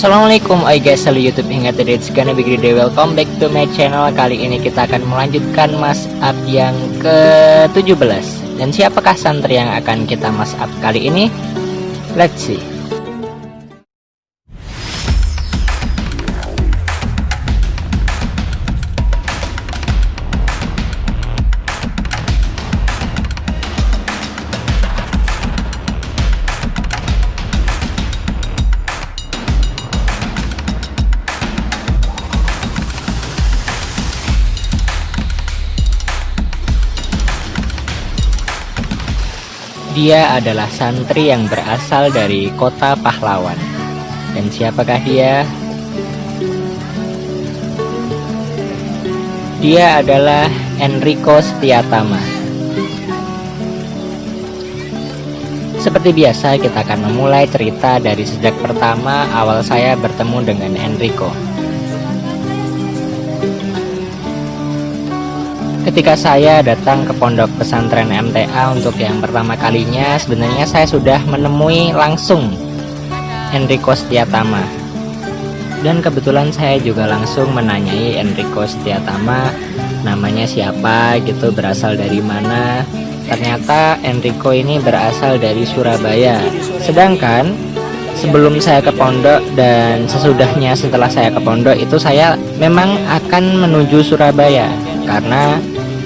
Assalamualaikum guys, halo YouTube hingga today it's gonna be great day. Welcome back to my channel. Kali ini kita akan melanjutkan mash up yang ke-17. Dan siapakah santri yang akan kita mash up kali ini? Let's see. Dia adalah santri yang berasal dari kota pahlawan. Dan siapakah dia? Dia adalah Enrico Setiatama. Seperti biasa, kita akan memulai cerita dari sejak pertama awal saya bertemu dengan Enrico. Ketika saya datang ke pondok pesantren MTA untuk yang pertama kalinya, sebenarnya saya sudah menemui langsung Enrico Setiatama. Dan kebetulan saya juga langsung menanyai Enrico Setiatama, namanya siapa gitu, berasal dari mana. Ternyata Enrico ini berasal dari Surabaya. Sedangkan sebelum saya ke pondok dan sesudahnya setelah saya ke pondok itu saya memang akan menuju Surabaya karena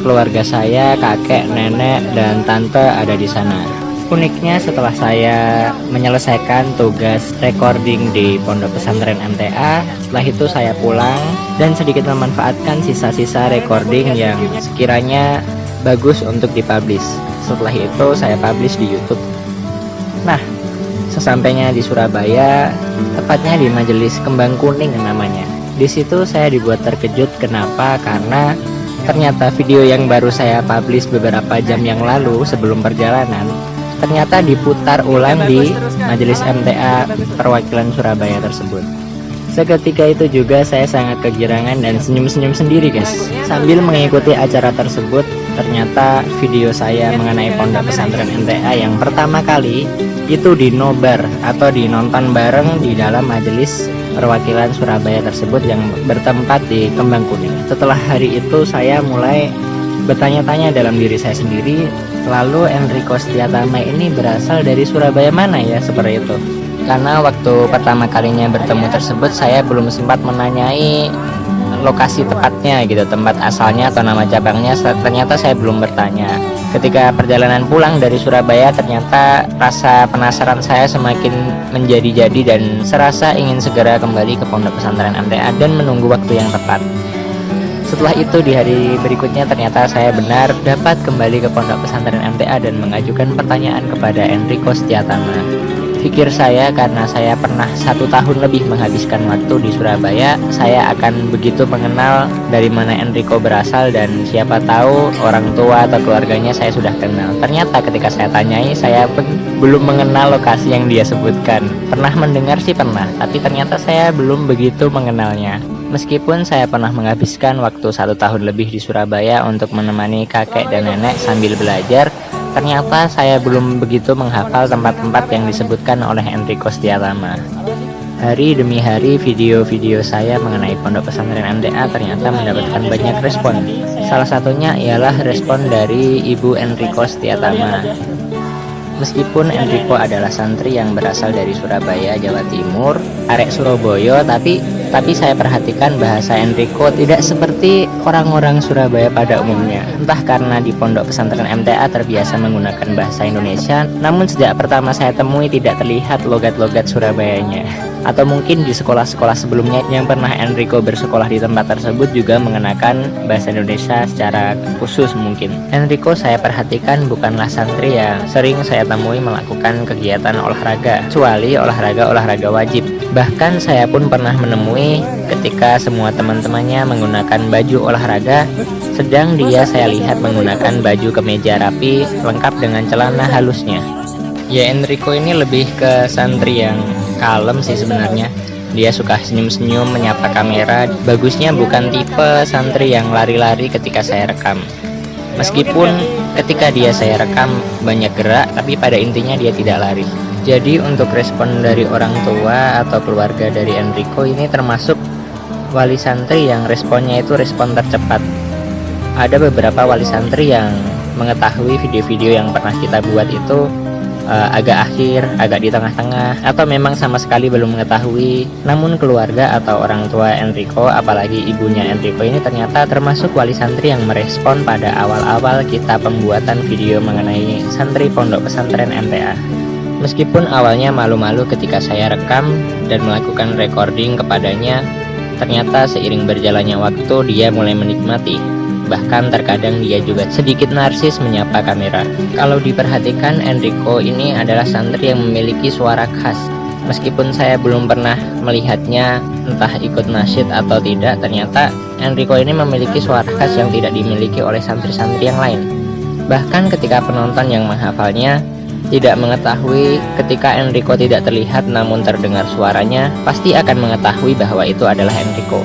keluarga saya, kakek, nenek, dan tante ada di sana. Uniknya setelah saya menyelesaikan tugas recording di pondok pesantren MTA, setelah itu saya pulang dan sedikit memanfaatkan sisa-sisa recording yang sekiranya bagus untuk dipublish. Setelah itu saya publish di YouTube. Nah, sesampainya di Surabaya, tepatnya di Majelis Kembang Kuning namanya. Di situ saya dibuat terkejut. Kenapa? Karena ternyata video yang baru saya publish beberapa jam yang lalu sebelum perjalanan ternyata diputar ulang di Majelis MTA perwakilan Surabaya tersebut. Seketika itu juga saya sangat kegirangan dan senyum-senyum sendiri guys. Sambil mengikuti acara tersebut, ternyata video saya mengenai pondok pesantren MTA yang pertama kali itu dinobar atau dinonton bareng di dalam majelis perwakilan Surabaya tersebut yang bertempat di Kembang Kuning. Setelah hari itu saya mulai bertanya-tanya dalam diri saya sendiri, lalu Enrico Setiatama ini berasal dari Surabaya mana ya, seperti itu. Karena waktu pertama kalinya bertemu tersebut saya belum sempat menanyai lokasi tepatnya gitu, tempat asalnya atau nama cabangnya, ternyata saya belum bertanya. Ketika perjalanan pulang dari Surabaya, ternyata rasa penasaran saya semakin menjadi-jadi dan serasa ingin segera kembali ke pondok pesantren MTA dan menunggu waktu yang tepat. Setelah itu di hari berikutnya ternyata saya benar dapat kembali ke pondok pesantren MTA dan mengajukan pertanyaan kepada Enrico Setiatama. Pikir saya karena saya pernah 1 tahun lebih menghabiskan waktu di Surabaya, saya akan begitu mengenal dari mana Enrico berasal dan siapa tahu orang tua atau keluarganya saya sudah kenal. Ternyata ketika saya tanyai, saya belum mengenal lokasi yang dia sebutkan. Pernah mendengar sih pernah, tapi ternyata saya belum begitu mengenalnya. Meskipun saya pernah menghabiskan waktu 1 tahun lebih di Surabaya untuk menemani kakek dan nenek sambil belajar, ternyata saya belum begitu menghafal tempat-tempat yang disebutkan oleh Enrico Setiatama. Hari demi hari video-video saya mengenai pondok pesantren MTA ternyata mendapatkan banyak respon. Salah satunya ialah respon dari Ibu Enrico Setiatama. Meskipun Enrico adalah santri yang berasal dari Surabaya, Jawa Timur, arek Surabaya, tapi saya perhatikan bahasa Enrico tidak seperti orang-orang Surabaya pada umumnya. Entah karena di pondok pesantren MTA terbiasa menggunakan bahasa Indonesia, namun sejak pertama saya temui tidak terlihat logat-logat Surabayanya. Atau mungkin di sekolah-sekolah sebelumnya yang pernah Enrico bersekolah di tempat tersebut juga mengenakan bahasa Indonesia secara khusus mungkin. Enrico saya perhatikan bukanlah santri yang sering saya temui melakukan kegiatan olahraga, kecuali olahraga wajib. Bahkan saya pun pernah menemui ketika semua teman-temannya menggunakan baju olahraga, sedang dia saya lihat menggunakan baju kemeja rapi lengkap dengan celana halusnya. Ya, Enrico ini lebih ke santri yang kalem sih sebenarnya. Dia suka senyum-senyum menyapa kamera. Bagusnya bukan tipe santri yang lari-lari ketika saya rekam. Meskipun ketika saya rekam banyak gerak, tapi pada intinya dia tidak lari. Jadi untuk respon dari orang tua atau keluarga dari Enrico ini termasuk wali santri yang responnya itu respon tercepat. Ada beberapa wali santri yang mengetahui video-video yang pernah kita buat itu agak akhir, agak di tengah-tengah, atau memang sama sekali belum mengetahui. Namun keluarga atau orang tua Enrico, apalagi ibunya Enrico ini ternyata termasuk wali santri yang merespon pada awal-awal kita pembuatan video mengenai santri pondok pesantren MTA. Meskipun awalnya malu-malu ketika saya rekam dan melakukan recording kepadanya, ternyata seiring berjalannya waktu dia mulai menikmati. Bahkan terkadang dia juga sedikit narsis menyapa kamera. Kalau diperhatikan, Enrico ini adalah santri yang memiliki suara khas. Meskipun saya belum pernah melihatnya entah ikut nasyid atau tidak, ternyata Enrico ini memiliki suara khas yang tidak dimiliki oleh santri-santri yang lain. Bahkan ketika penonton yang menghafalnya tidak mengetahui, ketika Enrico tidak terlihat namun terdengar suaranya, pasti akan mengetahui bahwa itu adalah Enrico.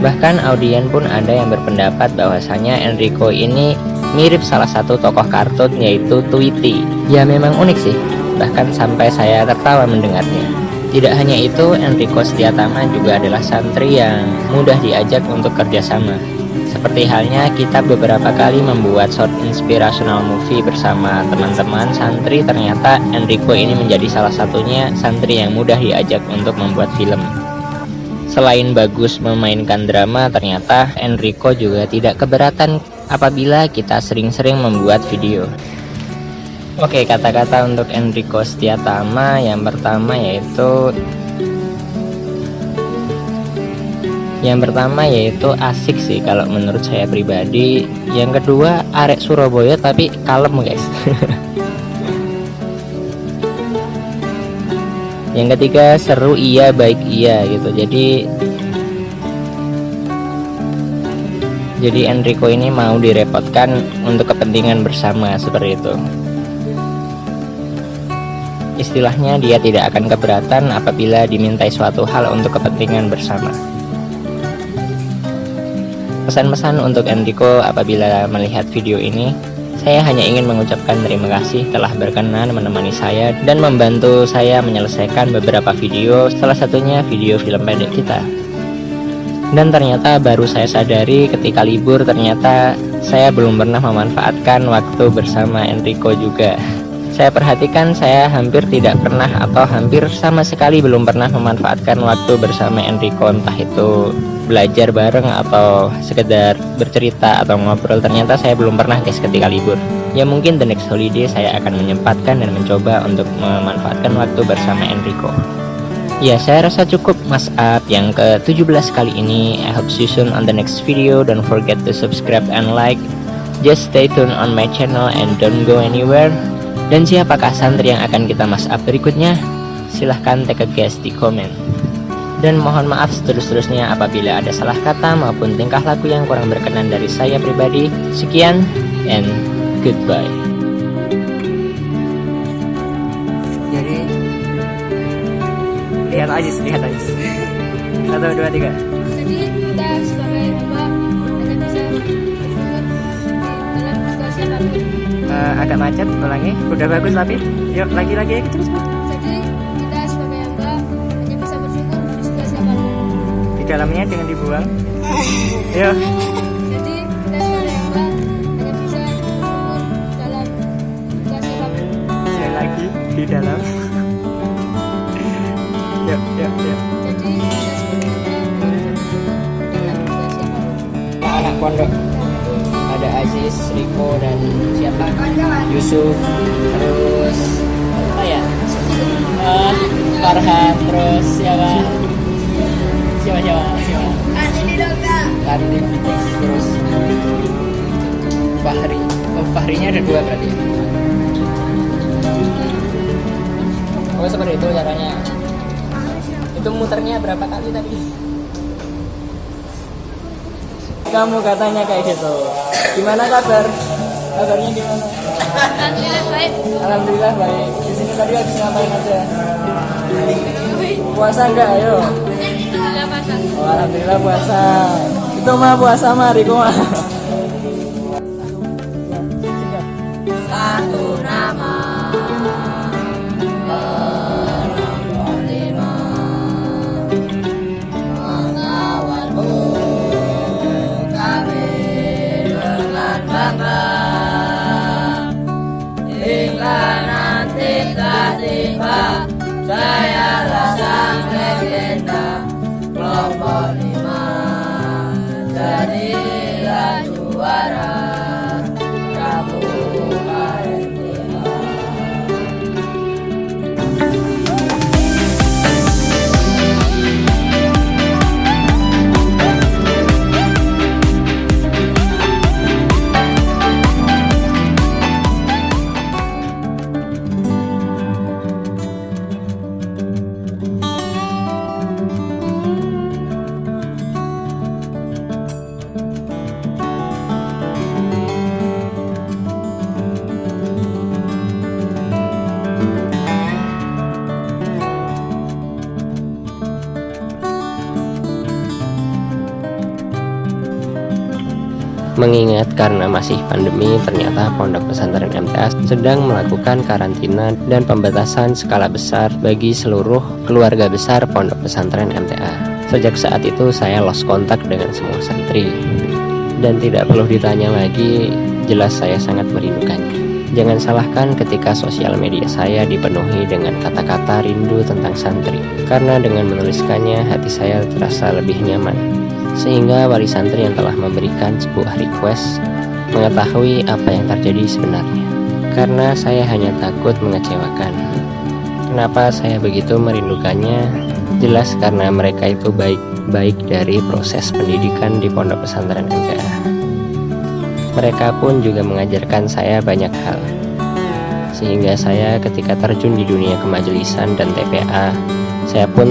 Bahkan audien pun ada yang berpendapat bahwasanya Enrico ini mirip salah satu tokoh kartun, yaitu Tweety. Ya memang unik sih, bahkan sampai saya tertawa mendengarnya. Tidak hanya itu, Enrico Setiatama juga adalah santri yang mudah diajak untuk kerjasama. Seperti halnya kita beberapa kali membuat short inspirational movie bersama teman-teman santri, ternyata Enrico ini menjadi salah satunya santri yang mudah diajak untuk membuat film. Selain bagus memainkan drama, ternyata Enrico juga tidak keberatan apabila kita sering-sering membuat video. Oke, kata-kata untuk Enrico Setiatama yang pertama yaitu asik sih kalau menurut saya pribadi. Yang kedua, arek Surabaya tapi kalem guys. Yang ketiga, seru iya, baik iya gitu. Jadi Enrico ini mau direpotkan untuk kepentingan bersama, seperti itu. Istilahnya dia tidak akan keberatan apabila dimintai suatu hal untuk kepentingan bersama. Pesan-pesan untuk Enrico apabila melihat video ini, saya hanya ingin mengucapkan terima kasih telah berkenan menemani saya dan membantu saya menyelesaikan beberapa video, salah satunya video film pendek kita. Dan ternyata baru saya sadari ketika libur, ternyata saya belum pernah memanfaatkan waktu bersama Enrico juga. Saya perhatikan saya hampir tidak pernah atau hampir sama sekali belum pernah memanfaatkan waktu bersama Enrico, entah itu belajar bareng atau sekedar bercerita atau ngobrol. Ternyata saya belum pernah guys ketika libur. Ya mungkin the next holiday saya akan menyempatkan dan mencoba untuk memanfaatkan waktu bersama Enrico. Ya, saya rasa cukup Mas Up yang ke-17 kali ini. I hope see you soon on the next video. Don't forget to subscribe and like. Just stay tuned on my channel and don't go anywhere. Dan siapakah santri yang akan kita Mas Up berikutnya? Silahkan take a guess di komen. Dan mohon maaf seterus-terusnya apabila ada salah kata maupun tingkah laku yang kurang berkenan dari saya pribadi. Sekian and goodbye. Jadi lihat aja. 1, 2, 3. Jadi kita sebagai hamba hanya bisa bersyukur dalam situasi apapun. Agak macet, ulangi. Udah bagus tapi yuk lagi cepet. Jadi kita sebagai hamba hanya bisa bersyukur di situasi apapun. Di dalamnya jangan dibuang. Yuk. Jadi kita sebagai hamba hanya bisa bersyukur dalam situasi apapun. Sekali lagi di dalam. Yuk. Jadi kita sebagai hamba hanya bisa bersyukur dalam situasi apapun. Anak pondok ada Aziz, Riko, dan siapa? Yusuf, terus apa ya? Farhan, terus siapa? Kartif, terus Fahri. Oh, Fahrinya ada 2 berarti. Oh, seperti itu caranya. Itu muternya berapa kali tadi? Kamu katanya kayak gitu. Gimana kabar? Kabarnya gimana? Alhamdulillah baik. Alhamdulillah baik. Di sini tadi habis ngapain aja? Puasa enggak? Ayo. Alhamdulillah puasa. Oh, alhamdulillah puasa. Itu mah puasa mari mah. Satu nama. sudah tiba, sayalah sang legenda kelompok 5, jadilah juara Pramuka MTA. Mengingat karena masih pandemi, ternyata Pondok Pesantren MTA sedang melakukan karantina dan pembatasan skala besar bagi seluruh keluarga besar Pondok Pesantren MTA. Sejak saat itu saya lost kontak dengan semua santri. Dan tidak perlu ditanya lagi, jelas saya sangat merindukannya. Jangan salahkan ketika sosial media saya dipenuhi dengan kata-kata rindu tentang santri. Karena dengan menuliskannya, hati saya terasa lebih nyaman. Sehingga wali santri yang telah memberikan sebuah request mengetahui apa yang terjadi sebenarnya. Karena saya hanya takut mengecewakan. Kenapa saya begitu merindukannya? Jelas karena mereka itu baik dari proses pendidikan di Pondok Pesantren MTA. Mereka pun juga mengajarkan saya banyak hal. Sehingga saya ketika terjun di dunia kemajelisan dan TPA, saya pun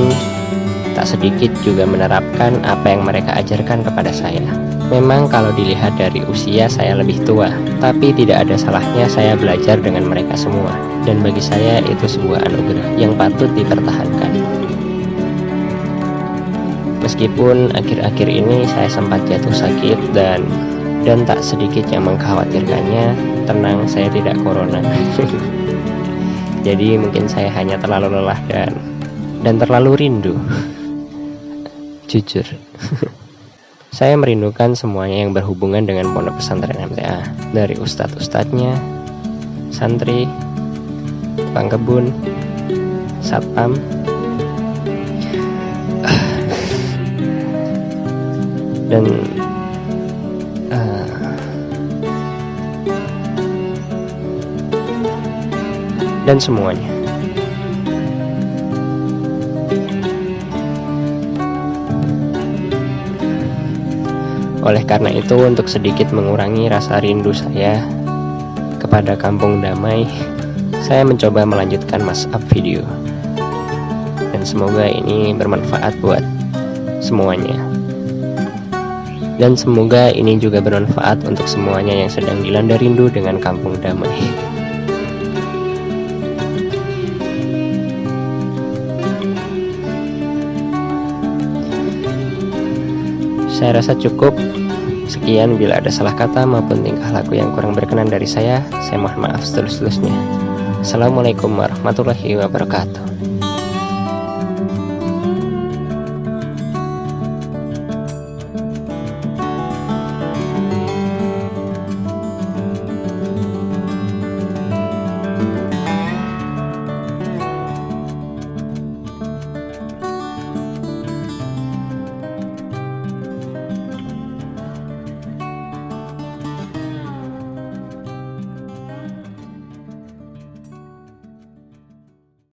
tak sedikit juga menerapkan apa yang mereka ajarkan kepada saya. Memang kalau dilihat dari usia saya lebih tua, tapi tidak ada salahnya saya belajar dengan mereka semua. Dan bagi saya itu sebuah anugerah yang patut dipertahankan. Meskipun akhir-akhir ini saya sempat jatuh sakit dan tak sedikit yang mengkhawatirkannya, tenang, saya tidak corona. Jadi mungkin saya hanya terlalu lelah dan terlalu rindu. Jujur. Saya merindukan semuanya yang berhubungan dengan Pondok Pesantren MTA, dari ustadz-ustadznya, santri, tukang kebun, satpam, dan semuanya. Oleh karena itu, untuk sedikit mengurangi rasa rindu saya kepada kampung damai, saya mencoba melanjutkan mashup video. Dan semoga ini bermanfaat buat semuanya. Dan semoga ini juga bermanfaat untuk semuanya yang sedang dilanda rindu dengan kampung damai. Saya rasa cukup. Sekian, bila ada salah kata maupun tingkah laku yang kurang berkenan dari saya mohon maaf setulus-tulusnya. Assalamualaikum warahmatullahi wabarakatuh.